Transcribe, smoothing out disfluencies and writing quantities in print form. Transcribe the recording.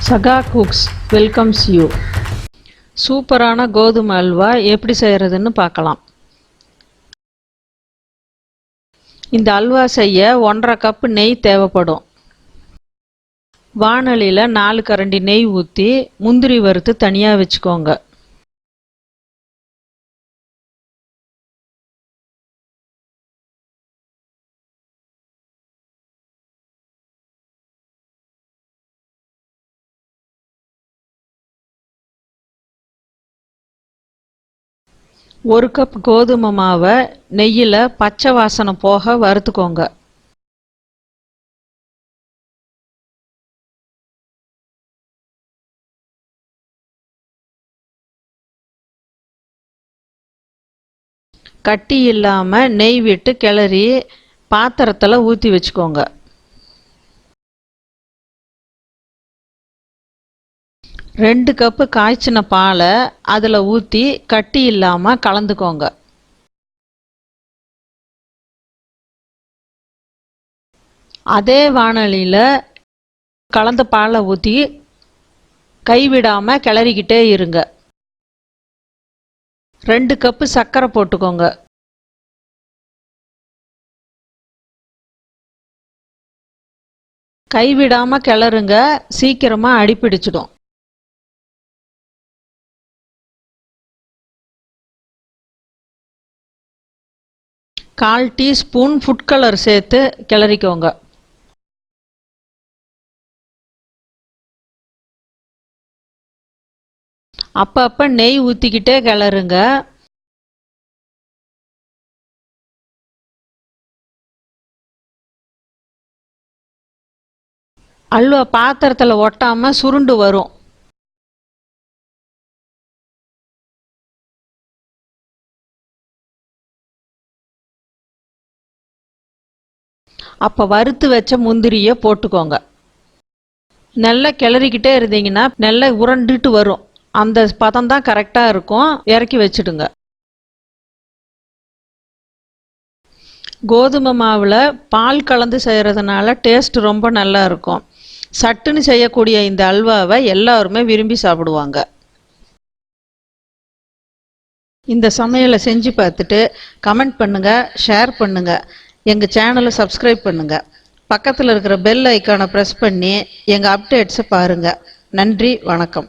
Saga cooks welcomes you. சூப்பரான கோதுமை அல்வா எப்படி செய்யறதுன்னு பார்க்கலாம். இந்த அல்வா செய்ய 1.5 கப் நெய் தேவைப்படும். வாணலியில் 4 கரண்டி நெய் ஊற்றி முந்திரி வறுத்து தனியாக வச்சுக்கோங்க. ஒரு கப் கோதுமை மாவை நெய்யில் பச்சை வாசனை போக வறுத்துக்கோங்க. கட்டி இல்லாமல் நெய் விட்டு கிளறி பாத்திரத்தில் ஊற்றி வச்சுக்கோங்க. ரெண்டு கப்பு காய்ச்சின பாலை அதில் ஊற்றி கட்டி இல்லாமல் கலந்துக்கோங்க. அதே வாணலியில் கலந்த பாலை ஊற்றி கைவிடாமல் கிளறிக்கிட்டே இருங்க. 2 கப்பு சர்க்கரை போட்டுக்கோங்க. கைவிடாமல் கிளறுங்க, சீக்கிரமாக அடிப்பிடிச்சிடும். கால் டீஸ்பூன் ஃபுட் கலர் சேர்த்து கிளறிக்கோங்க. அப்பப்போ நெய் ஊற்றிக்கிட்டே கிளறுங்க. அல்வா பாத்திரத்தில் ஒட்டாமல் சுருண்டு வரும். அப்போ வறுத்து வச்ச முந்திரியை போட்டுக்கோங்க. நல்லா கிளறிக்கிட்டே இருந்தீங்கன்னா நல்லா உருண்டுட்டு வரும். அந்த பதம் தான் கரெக்டாக இருக்கும். இறக்கி வச்சுடுங்க. கோதுமை மாவில் பால் கலந்து செய்கிறதுனால டேஸ்ட் ரொம்ப நல்லா இருக்கும். சட்டுன்னு செய்யக்கூடிய இந்த அல்வாவை எல்லாருமே விரும்பி சாப்பிடுவாங்க. இந்த சமையலை செஞ்சு பார்த்துட்டு கமெண்ட் பண்ணுங்கள், ஷேர் பண்ணுங்கள். எங்கள் சேனலை சப்ஸ்கிரைப் பண்ணுங்கள். பக்கத்தில் இருக்கிற பெல் ஐக்கானை ப்ரெஸ் பண்ணி எங்கள் அப்டேட்ஸை பாருங்கள். நன்றி, வணக்கம்.